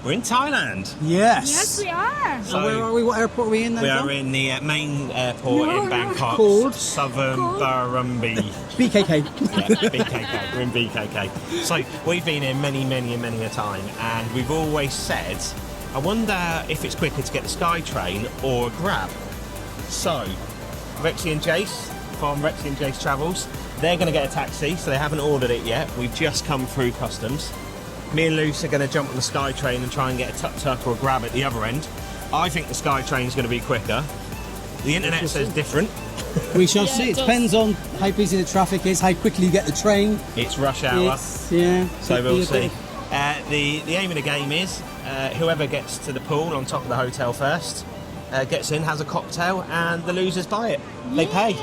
We're in Thailand. Yes. Yes, we are. So where are we? What airport are we in then? We are John? in the main airport in Bangkok. Called? Suvarnabhumi. BKK. Yeah, BKK. We're in BKK. So we've been here many a time, and we've always said, I wonder if it's quicker to get the SkyTrain or a Grab. So Rexy and Jace from Rexy and Jace Travels, they're going to get a taxi, so they haven't ordered it yet. We've just come through customs. Me and Luce are going to jump on the SkyTrain and try and get a Tuk Tuk or a Grab at the other end. I think the SkyTrain is going to be quicker. The internet says different. We shall see. It depends on how busy the traffic is, how quickly you get the train. It's rush hour. So we'll see. The aim of the game is whoever gets to the pool on top of the hotel first gets in, has a cocktail, and the losers buy it. They pay.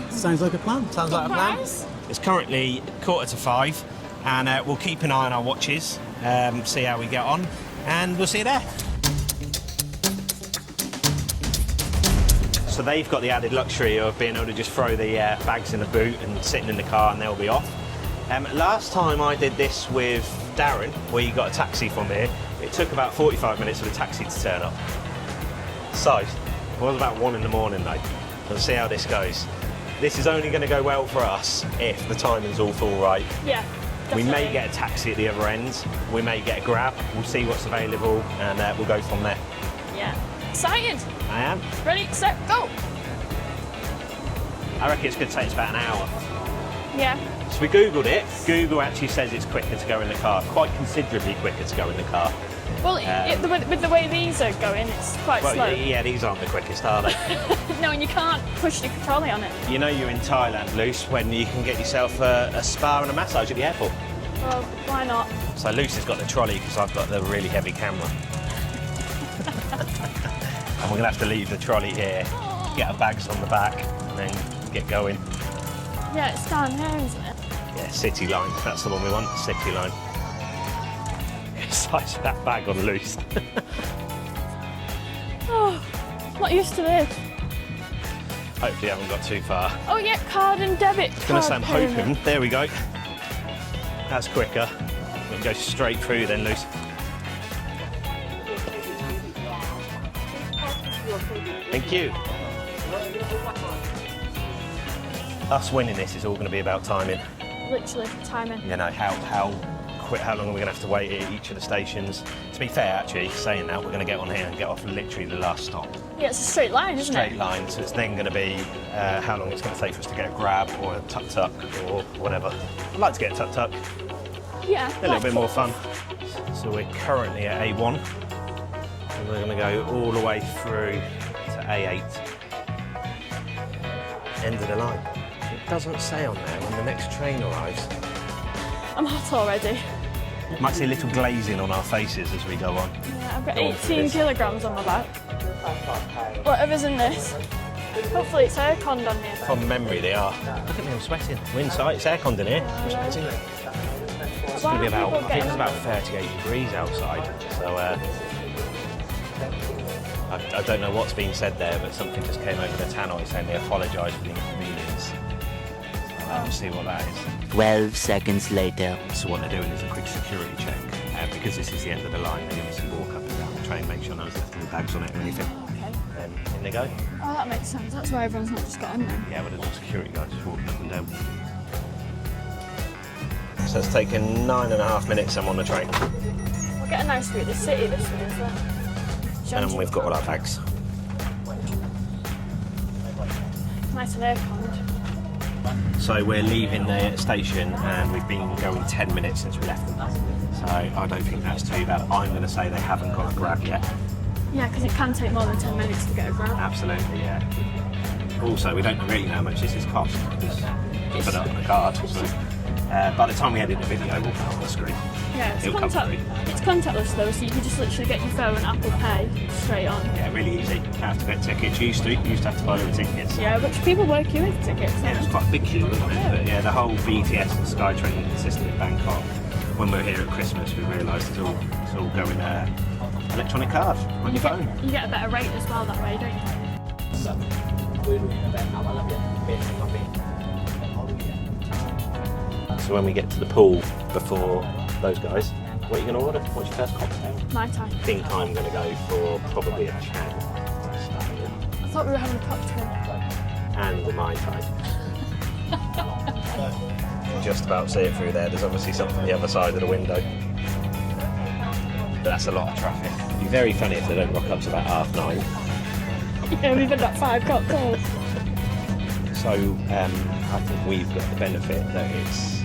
Sounds like a plan. Sounds like a plan. It's currently 4:45, and we'll keep an eye on our watches, see how we get on, and we'll see you there. So they've got the added luxury of being able to just throw the bags in the boot and sitting in the car, and they'll be off. Last time I did this with Darren, where you got a taxi from here, it took about 45 minutes for the taxi to turn up. So, it was about 1 in the morning though. We'll see how this goes. This is only going to go well for us if the timing's all right. Yeah, definitely. We may get a taxi at the other end, we may get a Grab, we'll see what's available, and we'll go from there. Yeah. Excited. I am. Ready, set, go. I reckon it's going to take us about an hour. Yeah. So we Googled it. Google actually says it's quicker to go in the car, quite considerably quicker to go in the car. Well, with the way these are going, it's quite slow. Yeah, these aren't the quickest, are they? No, and you can't push the trolley on it. You know you're in Thailand, Luce, when you can get yourself a spa and a massage at the airport. Well, why not? So Luce has got the trolley because I've got the really heavy camera. And we're going to have to leave the trolley here, get our bags on the back, and then get going. Yeah, it's down here, isn't it? Yeah, City Line, that's the one we want, City Line. Size that bag on Luce. Oh, not used to this. Hopefully you haven't got too far. Oh yeah, card and debit. I was going to say I'm hoping. There we go. That's quicker. We'll go straight through then, Luce. Thank you. Us winning this is all going to be about timing. Literally, timing. You know, how long are we going to have to wait at each of the stations? To be fair, actually, saying that, we're going to get on here and get off literally the last stop. Yeah, it's a straight line, isn't it? Straight line, so it's then going to be how long it's going to take for us to get a Grab or a Tuk Tuk or whatever. I'd like to get a Tuk Tuk. Yeah. A little bit more fun. So we're currently at A1. And we're going to go all the way through to A8. End of the line. It doesn't say on there when the next train arrives. I'm hot already. Might see a little glazing on our faces as we go on. Yeah, I've got 18 kilograms on my back. Whatever's in this. Hopefully it's airconned on here. From memory they are. Look at me, I'm sweating. We're inside, it's airconned in here. I'm sweating. It's going to be about, I think it's about 38 degrees outside. So I don't know what's being said there, but something just came over the tannoy saying they apologise for the inconvenience. We'll see what that is. 12 seconds later. So what they're doing is a quick security check. Because this is the end of the line, they obviously walk up and down the train, make sure no one's left any bags on it or anything. Okay. And in they go. Oh, that makes sense. That's why everyone's not just got on there. Yeah, but there's a security guard just walking up and down. So it's taken 9.5 minutes I'm on the train. We'll get a nice view of the city this way as well. And we've got all our bags. Nice and airconned. So we're leaving the station and we've been going 10 minutes since we left them. So I don't think that's too bad. I'm going to say they haven't got a Grab yet. Yeah, because it can take more than 10 minutes to get a Grab. Absolutely, yeah. Also, we don't really know how much this is cost because we put it on the card. So, by the time we edit the video, we'll put it on the screen. Yeah, it's It'll contactless though, so you can just literally get your phone, Apple Pay, straight on. Yeah, really easy. Don't have to get tickets. You used to have to buy the tickets. Yeah, which people were queuing for tickets. Yeah, it was quite a big queue, wasn't it? Yeah. But yeah, the whole BTS and SkyTrain system in Bangkok. When we were here at Christmas, we realised it's all going electronic card on your phone. You get a better rate as well that way, don't you? So when we get to the pool before those guys, What are you going to order? What's your first cocktail? My time. I think I'm going to go for probably a Chang. I thought we were having a cocktail. And the Mai Tai. You can just about see it through there. There's obviously something on the other side of the window. But that's a lot of traffic. It'd be very funny if they don't rock up to about 9:30. Yeah, we've had about 5 cocktails. So I think we've got the benefit that it's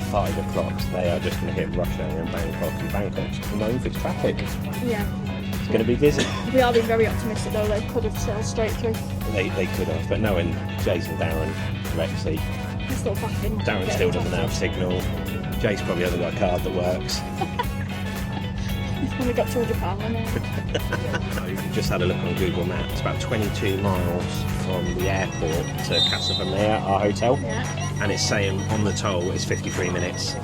5 o'clock. So they are just going to hit rush hour in Bangkok, and Bangkok's known for its traffic. Yeah. It's going to be busy. We are being very optimistic though, they could have sailed straight through. They could have, but knowing Jason, Darren, Rexy, We're still packing. Darren still doesn't have signal. Jace probably hasn't got a card that works. We've only got £200 on it. Just had a look on Google Maps, about 22 miles from the airport to Khao San Road, our hotel. Yeah. And it's saying on the toll it's 53 minutes.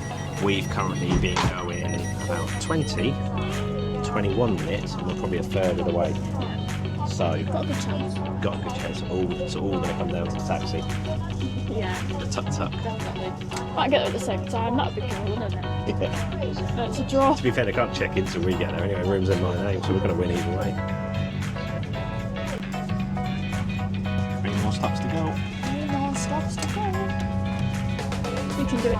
We've currently been going about 21 minutes, and we're probably a third of the way. So, Got a good chance. got a good chance. It's all going to come down to the taxi. Yeah, The tuk-tuk. definitely. Might get there at the same time, that'd be cool, wouldn't it? Yeah. No, it's a draw. To be fair, they can't check in until we get there anyway. Room's in my name, so we're going to win either way. 3 more stops to go. 3 more stops to go. We can do it.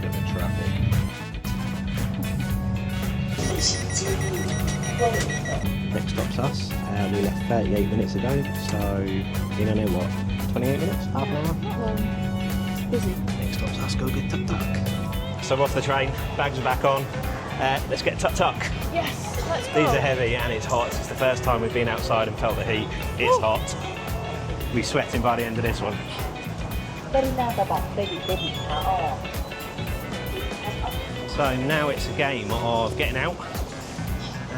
Bit of traffic. Next stop's us. We left 38 minutes ago, so in only what, 28 minutes? Half an hour? Not long. It's busy. Next stop's us, go get tuk tuk. So we're off the train, bags are back on. Let's get tuk tuk. Yes, let's go. These are heavy and it's hot. It's the first time we've been outside and felt the heat. It's hot. We're sweating by the end of this one. So now it's a game of getting out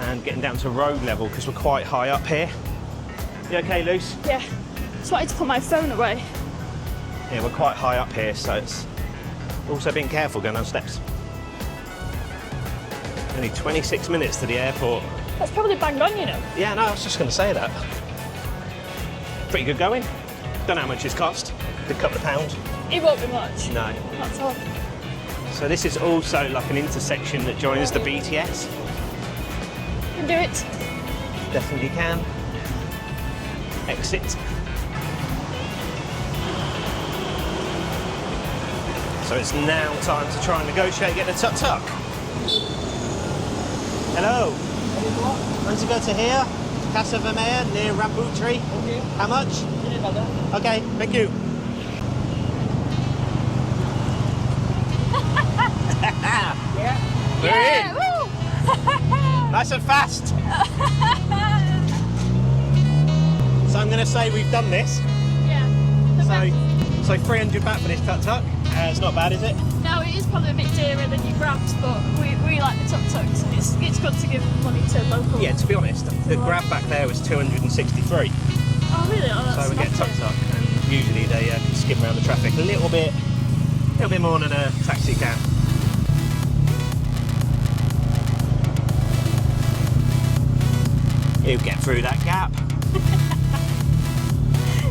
and getting down to road level because we're quite high up here. You okay, Luce? Yeah. Just wanted to put my phone away. Yeah, we're quite high up here, so it's also being careful going down steps. Only 26 minutes to the airport. That's probably bang on, you know. Yeah, no, I was just going to say that. Pretty good going. Don't know how much it's cost. A couple of pounds. It won't be much. No. That's all. So this is also like an intersection that joins the BTS. Can do it. Definitely can. Exit. So it's now time to try and negotiate, get the tuk-tuk. Hello. Want to go to here? Casa Vermeer near Rambuttri. Okay. How much? Okay, thank you. We're in. Woo! Nice and fast. So I'm going to say we've done this. Yeah. So 300 baht for this tuk-tuk. It's not bad, is it? No, it is probably a bit dearer than your grabs, but we like the tuk-tuks and it's good to give money to local. Yeah, to be honest, the grab back there was 263. Oh really? Oh, that's So we get not tuk-tuk, and usually they skim around the traffic a little bit more than a taxi can. He'll get through that gap.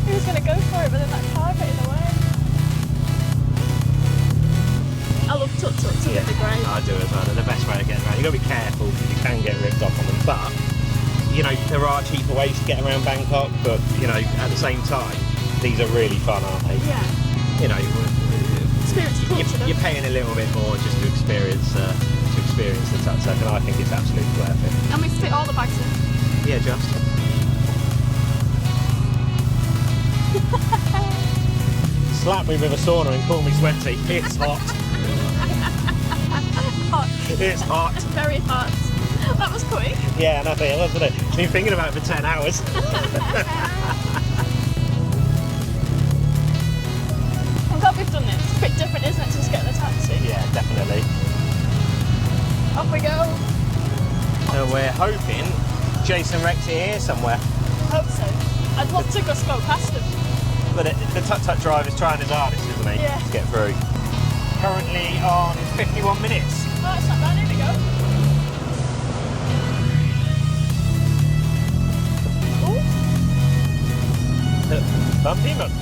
He was going to go for it, but then that car got in the way. I love tuk-tuks, they're great. I do as well. They're the best way to get around. You've got to be careful because you can get ripped off on them. But, you know, there are cheaper ways to get around Bangkok, but, you know, at the same time, these are really fun, aren't they? Yeah. You know, Experience the culture, you're paying a little bit more just to experience the tuk-tuk, and I think it's absolutely worth it. And we fit all the bags in. Yeah, just. Slap me with a sauna and call me sweaty. It's hot. Hot. It's hot. Very hot. That was quick. Yeah, nothing, wasn't it? Been thinking about it for 10 hours. I'm glad we've done this. It's a bit different, isn't it, to just getting a taxi? Yeah, definitely. Off we go. So we're hoping Jason Rex are here somewhere. I hope so. I'd love to just go past them. But the tuk-tuk driver's trying his hardest, isn't he? Yeah. To get through. Currently on 51 minutes. Oh, it's not bad. Here we go.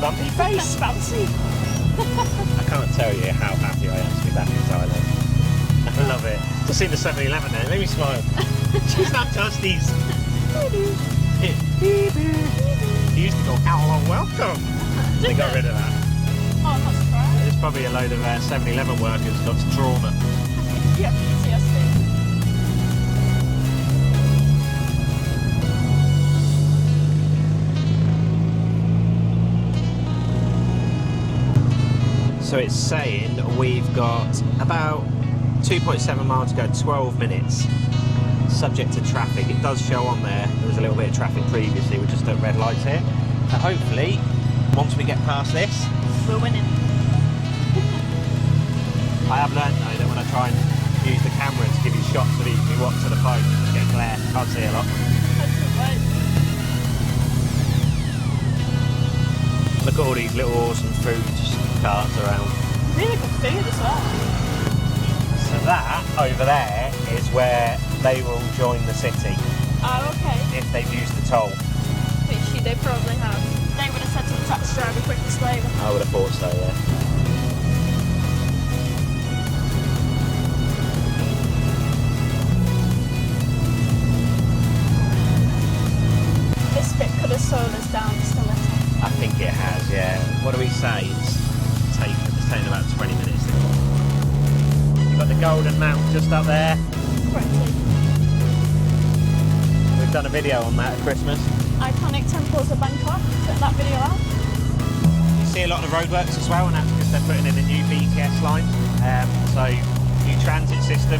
Bumpy face. That's bouncy. I can't tell you how happy I am to be back in Thailand. I love it. Just seen the 7-Eleven there. Made me smile. She's not Toasties. He used to go, hello, welcome. They got rid of that. Oh, I'm not surprised. There's probably a load of 7-Eleven workers got trauma. Yeah, PTSD. So it's saying we've got about 2.7 miles to go, 12 minutes, subject to traffic. It does show on there was a little bit of traffic previously, we're just at red lights here. So hopefully, once we get past this, We're winning. I have learned though that when I try and use the camera to give you shots of each me watch to the phone, you just get glare, can't see a lot. Look at all these little awesome food carts around. Really good food as well. So that over there is where they will join the city Oh, okay. if they've used the toll. Which they probably have. They would have said to the taxi driver, quickest way. I would have thought so, yeah. This bit could have slowed us down just a little. I think it has, yeah. What do we say? It's taken about 20 minutes. You've got the Golden Mount just up there. We've done a video on that at Christmas. Iconic temples of Bangkok. Check that video out. You see a lot of the roadworks as well, and that's because they're putting in a new BTS line. So, new transit system.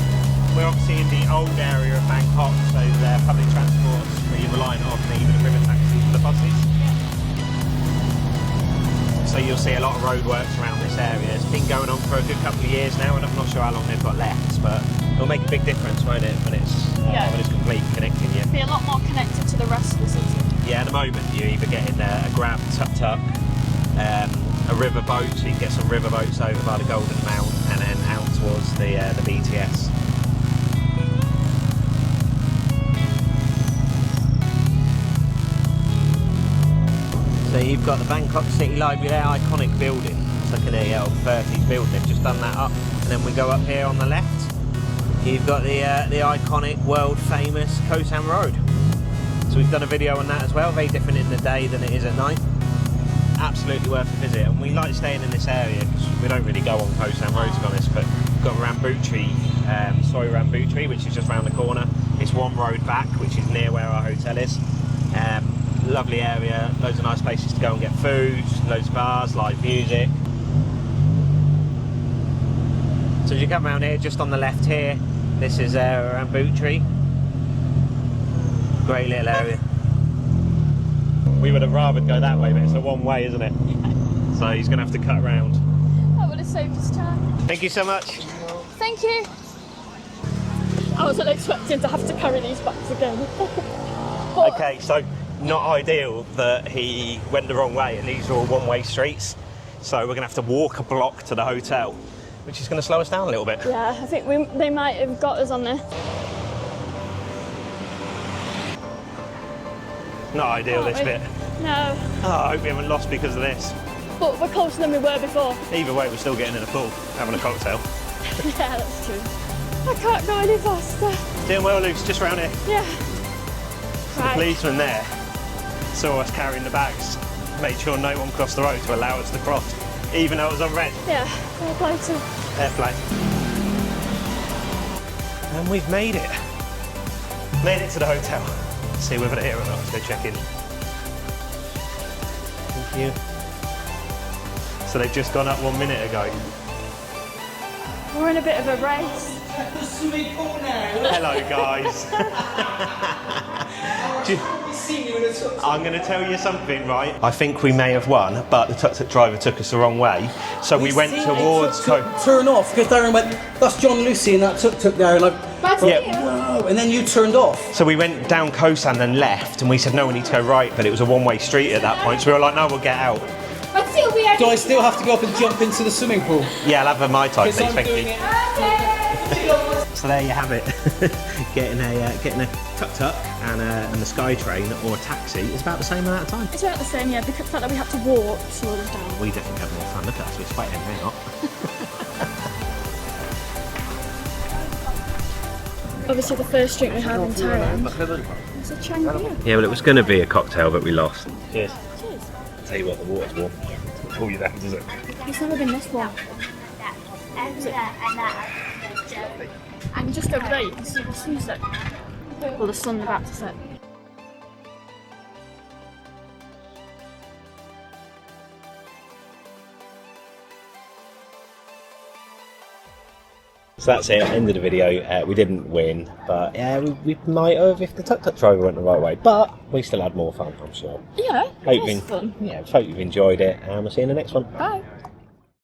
We're obviously in the old area of Bangkok, so the public transport where you're relying on even the river taxis for the buses. So you'll see a lot of roadworks around this area. It's been going on for a good couple of years now, and I'm not sure how long they've got left, but it'll make a big difference, won't it, when it's complete connecting you. Be a lot more connected to the rest of the city. Yeah, at the moment you're either getting a grab tuk tuk, a river boat, so you can get some river boats over by the Golden Mount and then out towards the BTS. So you've got the Bangkok City Library there, iconic building. It's like an old 30s building. They've just done that up, and then we go up here on the left. You've got the iconic, world famous Khao San Road. So we've done a video on that as well. Very different in the day than it is at night. Absolutely worth a visit, and we like staying in this area because we don't really go on Khao San Road to be honest. But we've got Rambuttri, Rambuttri, which is just round the corner. It's one road back, which is near where our hotel is. Lovely area, loads of nice places to go and get food, loads of bars, live music. So as you come around here, just on the left here, this is Rambuttri. Great little area. We would have rather go that way, but it's a one way, isn't it? Yeah. So he's going to have to cut around. That would have saved us time. Thank you so much. Thank you. I wasn't expecting to have to carry these bags again. Okay, so not ideal that he went the wrong way, and these are all one-way streets. So we're going to have to walk a block to the hotel, which is going to slow us down a little bit. Yeah, I think they might have got us on there. Not ideal, this bit. No. Oh, I hope we haven't lost because of this. But we're closer than we were before. Either way, we're still getting in the pool, having a cocktail. Yeah, that's true. I can't go any faster. Doing well, Luke's just round here. Yeah. So the policeman there saw us carrying the bags, made sure no one crossed the road to allow us to cross, even though it was on red. Yeah, fair play too. Fair play. And we've made it. Made it to the hotel. Let's see whether they're here or not. Let's go check in. Thank you. So they've just gone up 1 minute ago. We're in a bit of a race. Hello, guys. I'm going to tell you something, right? I think we may have won, but the tuk-tuk driver took us the wrong way. So we went towards... Turn off, because Darren went, that's John Lucy and that tuk-tuk there, and whoa, and then you turned off. So we went down Khao San and left, and we said, no, we need to go right, but it was a one-way street at that point. So we were like, no, we'll get out. Do I still have to go up and jump into the swimming pool? Yeah, I'll have a Mai Tai, please, thank you. So there you have it. getting a tuk-tuk and the SkyTrain or a taxi is about the same amount of time. It's about the same, yeah, because the fact that we had to walk slowed us down. We definitely have more fun. Look at us, we're sweating, we're not. Obviously, the first drink we had in Thailand was a Chang beer. Yeah, well, it was going to be a cocktail, but we lost. Cheers. Cheers. I'll tell you what, the water's warm. Doesn't cool you down, does it? It's never been this warm. And just over there, you can see the sunset. Well, the sun about to set. So that's it, end of the video. We didn't win, but yeah, we might have if the tuk-tuk driver went the right way. But we still had more fun, I'm sure. Yeah, it was fun. Yeah, hope you've enjoyed it, and we'll see you in the next one. Bye.